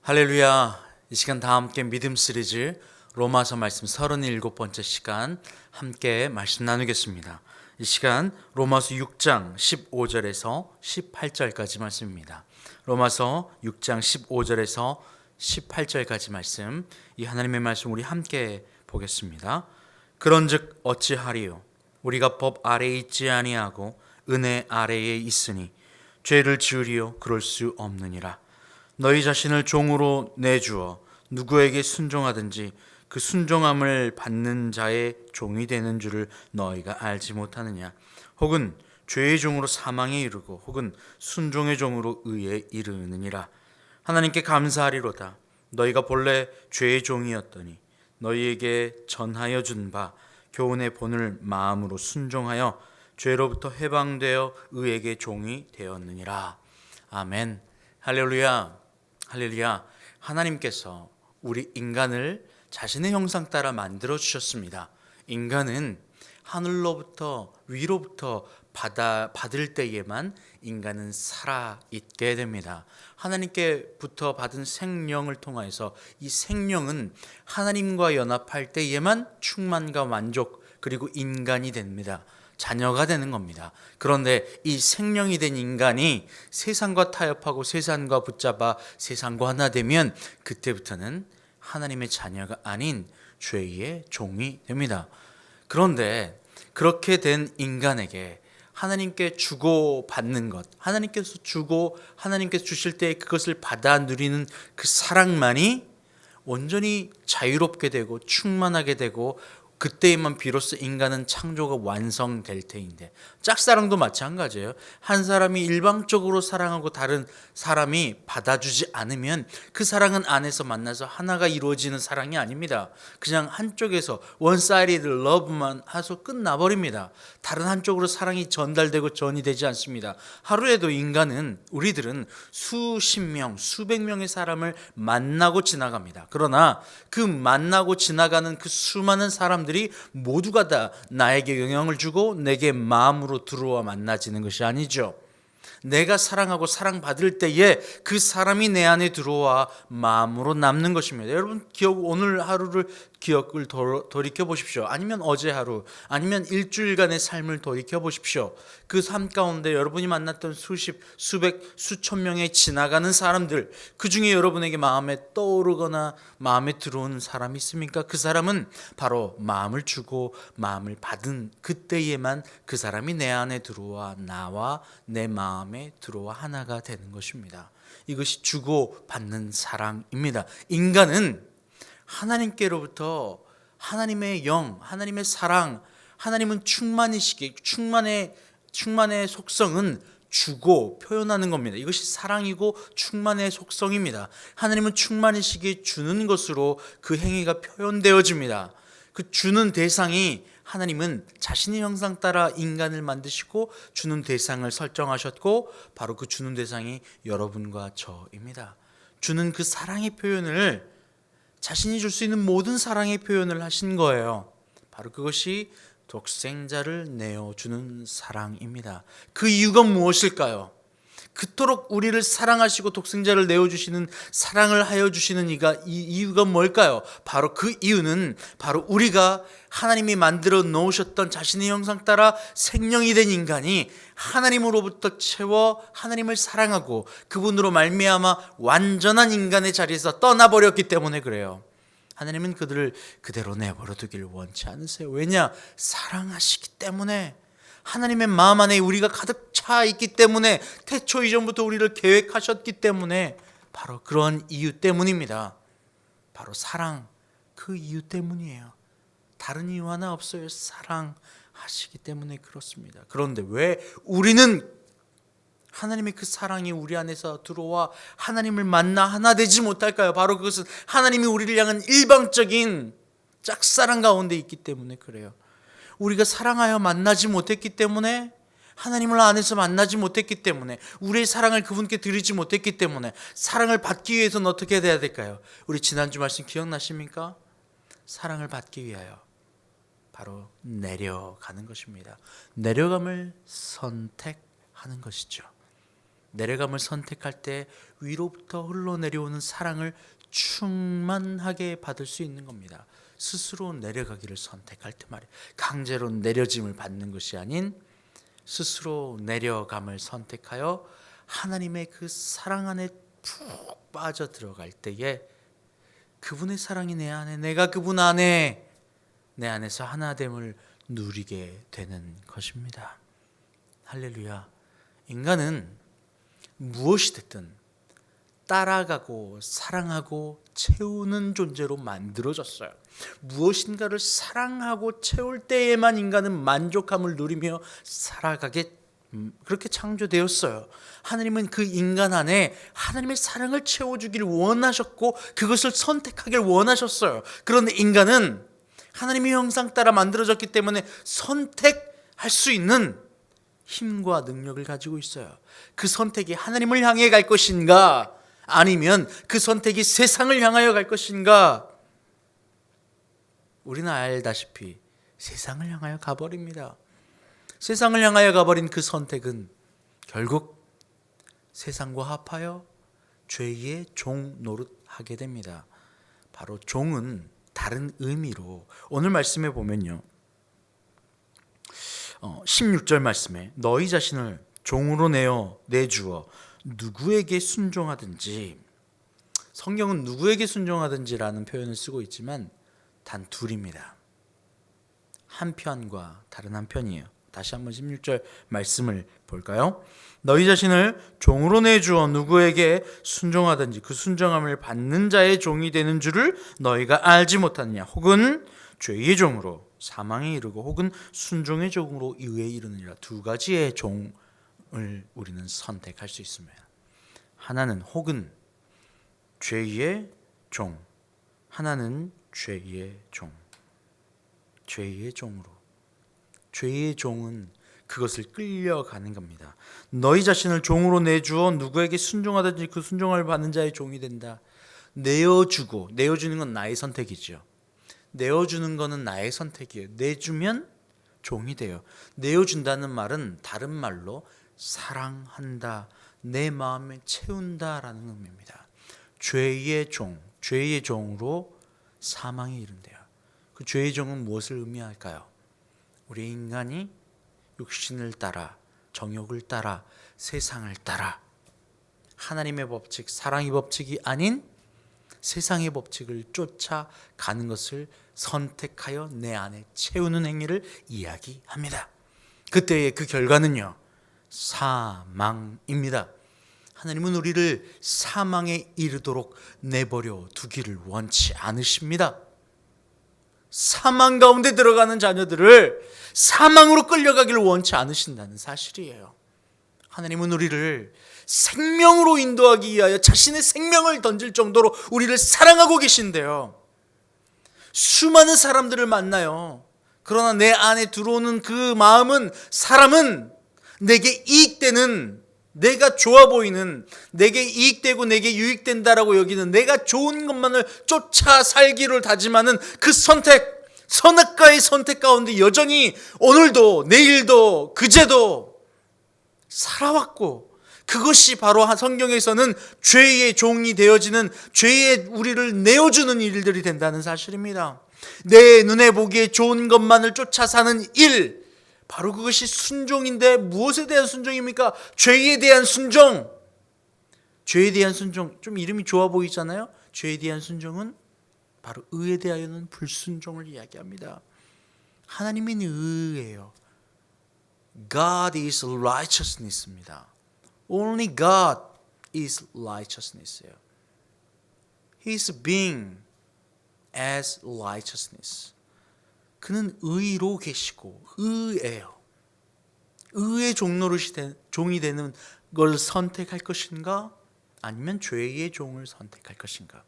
할렐루야. 이 시간 다 함께 믿음 시리즈 로마서 말씀 37번째 시간 함께 말씀 나누겠습니다. 이 시간 로마서 6장 15절에서 18절까지 말씀입니다. 로마서 6장 15절에서 18절까지 말씀, 이 하나님의 말씀 우리 함께 보겠습니다. 그런즉 어찌하리요? 우리가 법 아래에 있지 아니하고 은혜 아래에 있으니 죄를 지으리요? 그럴 수 없느니라. 너희 자신을 종으로 내주어 누구에게 순종하든지 그 순종함을 받는 자의 종이 되는 줄을 너희가 알지 못하느냐? 혹은 죄의 종으로 사망에 이르고 혹은 순종의 종으로 의에 이르느니라. 하나님께 감사하리로다. 너희가 본래 죄의 종이었더니 너희에게 전하여 준 바 교훈의 본을 마음으로 순종하여 죄로부터 해방되어 의에게 종이 되었느니라. 아멘. 할렐루야. 할렐루야. 하나님께서 우리 인간을 자신의 형상 따라 만들어 주셨습니다. 인간은 하늘로부터 위로부터 받을 때에만 인간은 살아있게 됩니다. 하나님께부터 받은 생명을 통하여서 이 생명은 하나님과 연합할 때에만 충만과 만족 그리고 인간이 됩니다. 자녀가 되는 겁니다. 그런데 이 생명이 된 인간이 세상과 타협하고 세상과 붙잡아 세상과 하나 되면 그때부터는 하나님의 자녀가 아닌 죄의 종이 됩니다. 그런데 그렇게 된 인간에게 하나님께 주고 받는 것, 하나님께서 주고 하나님께서 주실 때 그것을 받아 누리는 그 사랑만이 온전히 자유롭게 되고 충만하게 되고 그때에만 비로소 인간은 창조가 완성될 테인데, 짝사랑도 마찬가지예요. 한 사람이 일방적으로 사랑하고 다른 사람이 받아주지 않으면 그 사랑은 안에서 만나서 하나가 이루어지는 사랑이 아닙니다. 그냥 한쪽에서 원사이드 러브만 해서 끝나버립니다. 다른 한쪽으로 사랑이 전달되고 전이 되지 않습니다. 하루에도 인간은, 우리들은 수십 명, 수백 명의 사람을 만나고 지나갑니다. 그러나 그 만나고 지나가는 그 수많은 사람들이 모두가 다 나에게 영향을 주고 내게 마음으로 들어와 만나지는 것이 아니죠. 내가 사랑하고 사랑받을 때에 그 사람이 내 안에 들어와 마음으로 남는 것입니다. 여러분 오늘 하루를 기억을 돌이켜 보십시오. 아니면 어제 하루, 아니면 일주일간의 삶을 돌이켜 보십시오. 그 삶 가운데 여러분이 만났던 수십, 수백, 수천 명의 지나가는 사람들, 그 중에 여러분에게 마음에 떠오르거나 마음에 들어오는 사람이 있습니까? 그 사람은 바로 마음을 주고 마음을 받은 그때에만 그 사람이 내 안에 들어와 나와 내 마음에 들어와 하나가 되는 것입니다. 이것이 주고 받는 사랑입니다. 인간은 하나님께로부터 하나님의 영, 하나님의 사랑, 하나님은 충만이시기, 충만의 속성은 주고 표현하는 겁니다. 이것이 사랑이고 충만의 속성입니다. 하나님은 충만이시기에 주는 것으로 그 행위가 표현되어집니다. 그 주는 대상이, 하나님은 자신의 형상 따라 인간을 만드시고 주는 대상을 설정하셨고 바로 그 주는 대상이 여러분과 저입니다. 주는 그 사랑의 표현을, 자신이 줄 수 있는 모든 사랑의 표현을 하신 거예요. 바로 그것이 독생자를 내어주는 사랑입니다. 그 이유가 무엇일까요? 그토록 우리를 사랑하시고 독생자를 내어주시는, 사랑을 하여 주시는 이 이유가 뭘까요? 바로 그 이유는 바로 우리가 하나님이 만들어 놓으셨던 자신의 형상 따라 생명이 된 인간이 하나님으로부터 채워 하나님을 사랑하고 그분으로 말미암아 완전한 인간의 자리에서 떠나버렸기 때문에 그래요. 하나님은 그들을 그대로 내버려 두길 원치 않으세요. 왜냐? 사랑하시기 때문에. 하나님의 마음 안에 우리가 가득 차 있기 때문에, 태초 이전부터 우리를 계획하셨기 때문에, 바로 그런 이유 때문입니다. 바로 사랑, 그 이유 때문이에요. 다른 이유 하나 없어요. 사랑하시기 때문에 그렇습니다. 그런데 왜 우리는 하나님의 그 사랑이 우리 안에서 들어와 하나님을 만나 하나 되지 못할까요? 바로 그것은 하나님이 우리를 향한 일방적인 짝사랑 가운데 있기 때문에 그래요. 우리가 사랑하여 만나지 못했기 때문에, 하나님을 안에서 만나지 못했기 때문에, 우리의 사랑을 그분께 드리지 못했기 때문에, 사랑을 받기 위해서는 어떻게 돼야 될까요? 우리 지난주 말씀 기억나십니까? 사랑을 받기 위하여 바로 내려가는 것입니다. 내려감을 선택하는 것이죠. 내려감을 선택할 때 위로부터 흘러내려오는 사랑을 충만하게 받을 수 있는 겁니다. 스스로 내려가기를 선택할 때 말이에요. 강제로 내려짐을 받는 것이 아닌 스스로 내려감을 선택하여 하나님의 그 사랑 안에 푹 빠져 들어갈 때에 그분의 사랑이 내 안에, 내가 그분 안에, 내 안에서 하나됨을 누리게 되는 것입니다. 할렐루야. 인간은 무엇이 됐든 따라가고 사랑하고 채우는 존재로 만들어졌어요. 무엇인가를 사랑하고 채울 때에만 인간은 만족함을 누리며 살아가게 그렇게 창조되었어요. 하나님은 그 인간 안에 하나님의 사랑을 채워주길 원하셨고 그것을 선택하길 원하셨어요. 그런데 인간은 하나님의 형상 따라 만들어졌기 때문에 선택할 수 있는 힘과 능력을 가지고 있어요. 그 선택이 하나님을 향해 갈 것인가, 아니면 그 선택이 세상을 향하여 갈 것인가. 우리는 알다시피 세상을 향하여 가버립니다. 세상을 향하여 가버린 그 선택은 결국 세상과 합하여 죄의 종 노릇하게 됩니다. 바로 종은 다른 의미로 오늘 말씀에 보면요, 16절 말씀에 너희 자신을 종으로 내주어 누구에게 순종하든지, 성경은 누구에게 순종하든지라는 표현을 쓰고 있지만 단 둘입니다. 한 편과 다른 한 편이에요. 다시 한번 16절 말씀을 볼까요? 너희 자신을 종으로 내주어 누구에게 순종하든지 그 순종함을 받는 자의 종이 되는 줄을 너희가 알지 못하느냐. 혹은 죄의 종으로 사망에 이르고 혹은 순종의 종으로 의에 이르느니라. 두 가지의 종을 우리는 선택할 수 있습니다. 하나는 혹은 죄의 종, 하나는 죄의 종. 죄의 종으로. 죄의 종은 그것을 끌려가는 겁니다. 너희 자신을 종으로 내주어 누구에게 순종하든지 그 순종을 받는 자의 종이 된다. 내어주는 건 나의 선택이죠. 내어주는 거는 나의 선택이에요. 내주면 종이 돼요. 내어준다는 말은 다른 말로 사랑한다, 내 마음에 채운다라는 의미입니다. 죄의 종으로 사망에 이른대요. 그 죄의 종은 무엇을 의미할까요? 우리 인간이 육신을 따라, 정욕을 따라, 세상을 따라 하나님의 법칙, 사랑의 법칙이 아닌 세상의 법칙을 쫓아가는 것을 선택하여 내 안에 채우는 행위를 이야기합니다. 그때의 그 결과는요, 사망입니다. 하나님은 우리를 사망에 이르도록 내버려 두기를 원치 않으십니다. 사망 가운데 들어가는 자녀들을 사망으로 끌려가기를 원치 않으신다는 사실이에요. 하나님은 우리를 생명으로 인도하기 위하여 자신의 생명을 던질 정도로 우리를 사랑하고 계신데요, 수많은 사람들을 만나요. 그러나 내 안에 들어오는 그 사람은 내게 이익되는, 내가 좋아 보이는, 내게 이익되고 내게 유익된다라고 여기는 내가 좋은 것만을 쫓아 살기를 다짐하는 그 선택, 선악과의 선택 가운데 여전히 오늘도 내일도 그제도 살아왔고, 그것이 바로 성경에서는 죄의 종이 되어지는, 죄의 우리를 내어주는 일들이 된다는 사실입니다. 내 눈에 보기에 좋은 것만을 쫓아 사는 일, 바로 그것이 순종인데 무엇에 대한 순종입니까? 죄에 대한 순종. 죄에 대한 순종, 좀 이름이 좋아 보이잖아요. 죄에 대한 순종은 바로 의에 대하여는 불순종을 이야기합니다. 하나님은 의예요. God is righteousness입니다. Only God is righteousness예요. He is being as righteousness. 그는 의로 계시고 의예요. 의의 종이 되는 걸 선택할 것인가, 아니면 죄의 종을 선택할 것인가.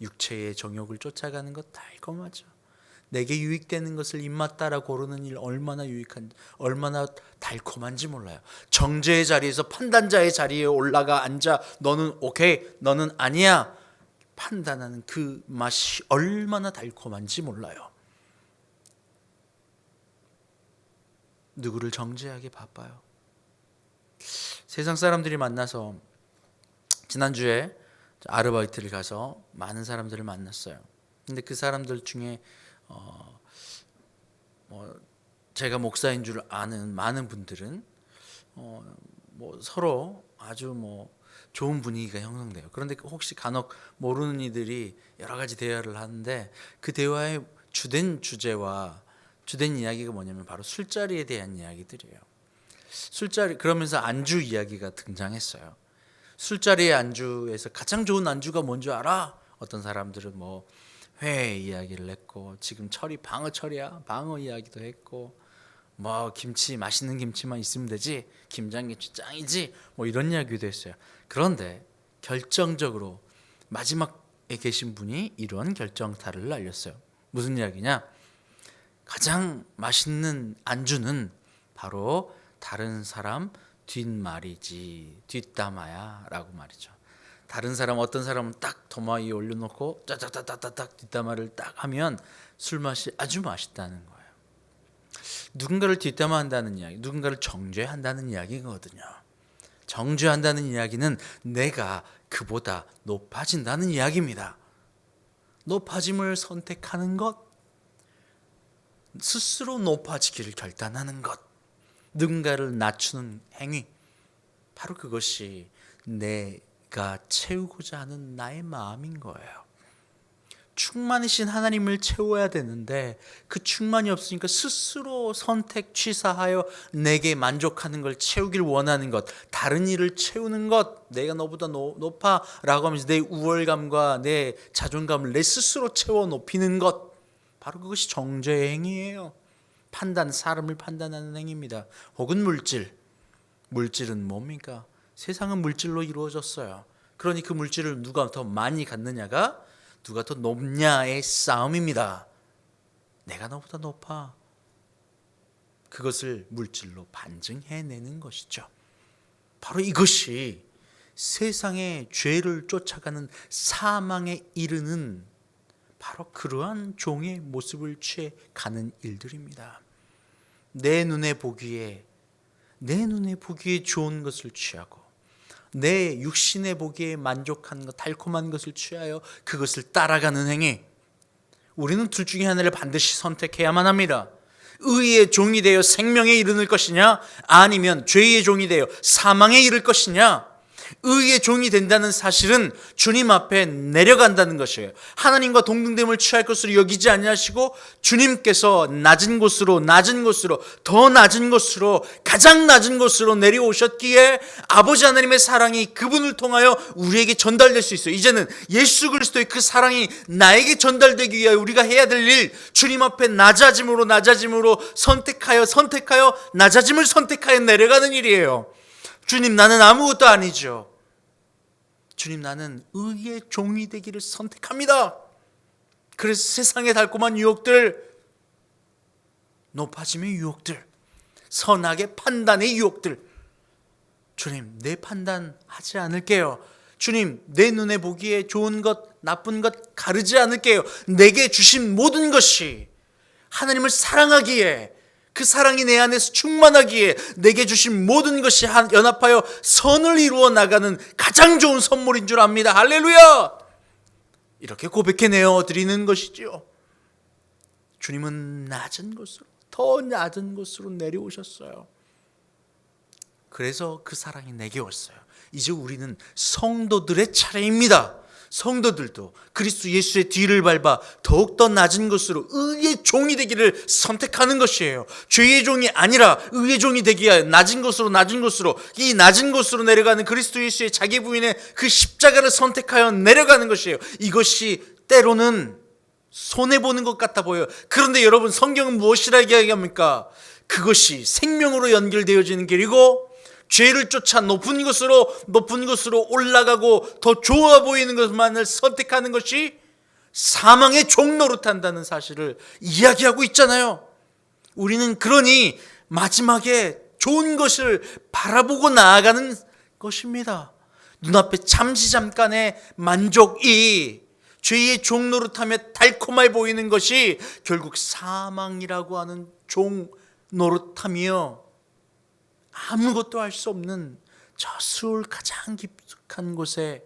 육체의 정욕을 쫓아가는 것 달콤하죠. 내게 유익되는 것을 입맛 따라 고르는 일 얼마나 유익한지, 얼마나 달콤한지 몰라요. 정죄의 자리에서 판단자의 자리에 올라가 앉아 너는 오케이, 너는 아니야 판단하는 그 맛이 얼마나 달콤한지 몰라요. 누구를 정죄하기 바빠요. 세상 사람들이 만나서 지난주에 아르바이트를 가서 많은 사람들을 만났어요. 근데 그 사람들 중에 제가 목사인 줄 아는 많은 분들은 서로 아주 좋은 분위기가 형성돼요. 그런데 혹시 간혹 모르는 이들이 여러 가지 대화를 하는데 그 대화의 주된 주제와 주된 이야기가 뭐냐면 바로 술자리에 대한 이야기들이에요. 술자리 그러면서 안주 이야기가 등장했어요. 술자리의 안주에서 가장 좋은 안주가 뭔지 알아? 어떤 사람들은 회 이야기를 했고, 지금 철이 방어철이야 방어 이야기도 했고, 김치 맛있는 김치만 있으면 되지, 김장김치 짱이지, 이런 이야기도 했어요. 그런데 결정적으로 마지막에 계신 분이 이런 결정타를 날렸어요. 무슨 이야기냐? 가장 맛있는 안주는 바로 다른 사람 뒷말이지, 뒷담화야 라고 말이죠. 다른 사람, 어떤 사람은 딱 도마 위에 올려놓고 짜짝짜짝짜짝 뒷담화를 딱 하면 술맛이 아주 맛있다는 거예요. 누군가를 뒷담화한다는 이야기, 누군가를 정죄한다는 이야기거든요. 정죄한다는 이야기는 내가 그보다 높아진다는 이야기입니다. 높아짐을 선택하는 것, 스스로 높아지기를 결단하는 것, 누군가를 낮추는 행위, 바로 그것이 내가 채우고자 하는 나의 마음인 거예요. 충만이신 하나님을 채워야 되는데 그 충만이 없으니까 스스로 선택 취사하여 내게 만족하는 걸 채우길 원하는 것, 다른 일을 채우는 것, 내가 너보다 높아 라고 하면서 내 우월감과 내 자존감을 내 스스로 채워 높이는 것, 바로 그것이 정죄의 행위예요. 사람을 판단하는 행위입니다. 혹은 물질은 뭡니까? 세상은 물질로 이루어졌어요. 그러니 그 물질을 누가 더 많이 갖느냐가, 누가 더 높냐의 싸움입니다. 내가 너보다 높아. 그것을 물질로 반증해내는 것이죠. 바로 이것이 세상의 죄를 쫓아가는 사망에 이르는 바로 그러한 종의 모습을 취해 가는 일들입니다. 내 눈에 보기에 좋은 것을 취하고, 내 육신에 보기에 만족하는 것, 달콤한 것을 취하여 그것을 따라가는 행위. 우리는 둘 중에 하나를 반드시 선택해야만 합니다. 의의 종이 되어 생명에 이르는 것이냐, 아니면 죄의 종이 되어 사망에 이를 것이냐. 의의 종이 된다는 사실은 주님 앞에 내려간다는 것이에요. 하나님과 동등됨을 취할 것으로 여기지 아니하시고 주님께서 낮은 곳으로 더 낮은 곳으로, 가장 낮은 곳으로 내려오셨기에 아버지 하나님의 사랑이 그분을 통하여 우리에게 전달될 수 있어요. 이제는 예수 그리스도의 그 사랑이 나에게 전달되기 위하여 우리가 해야 될 일, 주님 앞에 낮아짐으로 선택하여 낮아짐을 선택하여 내려가는 일이에요. 주님, 나는 아무것도 아니죠. 주님, 나는 의의 종이 되기를 선택합니다. 그래서 세상의 달콤한 유혹들, 높아짐의 유혹들, 선악의 판단의 유혹들, 주님, 내 판단하지 않을게요. 주님, 내 눈에 보기에 좋은 것, 나쁜 것 가르지 않을게요. 내게 주신 모든 것이 하나님을 사랑하기에, 그 사랑이 내 안에서 충만하기에 내게 주신 모든 것이 연합하여 선을 이루어 나가는 가장 좋은 선물인 줄 압니다. 할렐루야! 이렇게 고백해 내어드리는 것이지요. 주님은 더 낮은 곳으로 내려오셨어요. 그래서 그 사랑이 내게 왔어요. 이제 우리는 성도들의 차례입니다. 성도들도 그리스도 예수의 뒤를 밟아 더욱더 낮은 것으로 의의 종이 되기를 선택하는 것이에요. 죄의 종이 아니라 의의 종이 되기 위하여 낮은 곳으로 이 낮은 곳으로 내려가는 그리스도 예수의 자기 부인의 그 십자가를 선택하여 내려가는 것이에요. 이것이 때로는 손해보는 것 같아 보여요. 그런데 여러분, 성경은 무엇이라 이야기합니까? 그것이 생명으로 연결되어지는 길이고, 죄를 쫓아 높은 곳으로 올라가고 더 좋아 보이는 것만을 선택하는 것이 사망의 종노릇한다는 사실을 이야기하고 있잖아요. 우리는 그러니 마지막에 좋은 것을 바라보고 나아가는 것입니다. 눈앞에 잠시 잠깐의 만족이 죄의 종노릇하며 달콤해 보이는 것이 결국 사망이라고 하는 종노릇하며 아무것도 할 수 없는 저 수울 가장 깊숙한 곳에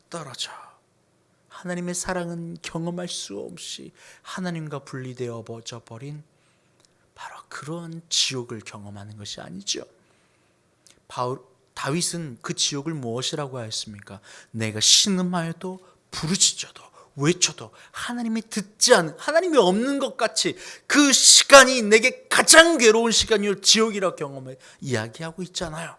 떨어져 하나님의 사랑은 경험할 수 없이 하나님과 분리되어 버린 바로 그런 지옥을 경험하는 것이 아니죠. 다윗은 그 지옥을 무엇이라고 하였습니까? 내가 신음하여도 부르짖어도 외쳐도 하나님이 듣지 않은, 하나님이 없는 것 같이 그 시간이 내게 가장 괴로운 시간이요 지옥이라 경험을 이야기하고 있잖아요.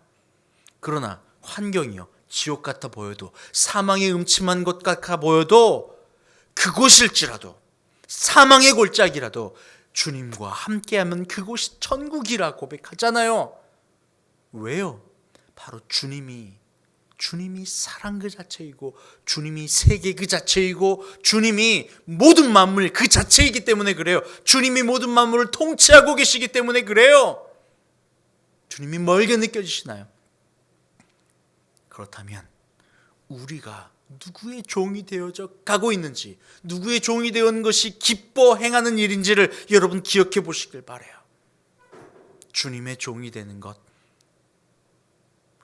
그러나 환경이요 지옥 같아 보여도, 사망의 음침한 것 같아 보여도, 그곳일지라도, 사망의 골짜기라도 주님과 함께하면 그곳이 천국이라 고백하잖아요. 왜요? 바로 주님이 사랑 그 자체이고, 주님이 세계 그 자체이고, 주님이 모든 만물 그 자체이기 때문에 그래요. 주님이 모든 만물을 통치하고 계시기 때문에 그래요. 주님이 멀게 느껴지시나요? 그렇다면 우리가 누구의 종이 되어져 가고 있는지, 누구의 종이 되는 것이 기뻐 행하는 일인지를 여러분 기억해 보시길 바라요. 주님의 종이 되는 것,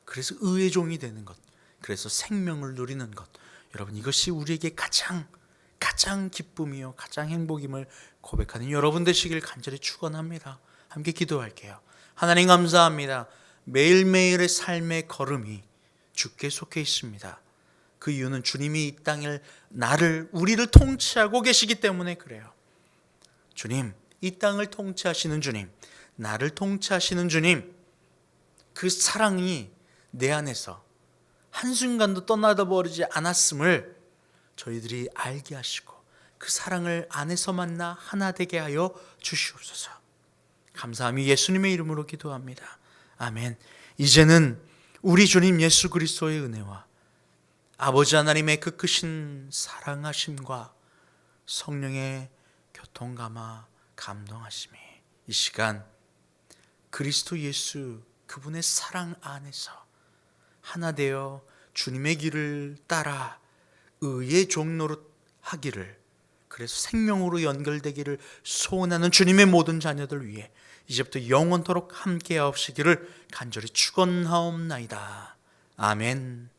그래서 의의 종이 되는 것, 그래서 생명을 누리는 것, 여러분 이것이 우리에게 가장 기쁨이요 가장 행복임을 고백하는 여러분 되시길 간절히 축원합니다. 함께 기도할게요. 하나님 감사합니다. 매일매일의 삶의 걸음이 주께 속해 있습니다. 그 이유는 주님이 이 땅을 우리를 통치하고 계시기 때문에 그래요. 주님, 이 땅을 통치하시는 주님, 나를 통치하시는 주님, 그 사랑이 내 안에서 한순간도 떠나다 버리지 않았음을 저희들이 알게 하시고 그 사랑을 안에서 만나 하나 되게 하여 주시옵소서. 감사함이 예수님의 이름으로 기도합니다. 아멘. 이제는 우리 주님 예수 그리스도의 은혜와 아버지 하나님의 그 크신 사랑하심과 성령의 교통감화 감동하심이 이 시간 그리스도 예수 그분의 사랑 안에서 하나 되어 주님의 길을 따라 의의 종노릇 하기를, 그래서 생명으로 연결되기를 소원하는 주님의 모든 자녀들 위해 이제부터 영원토록 함께하옵시기를 간절히 축원하옵나이다. 아멘.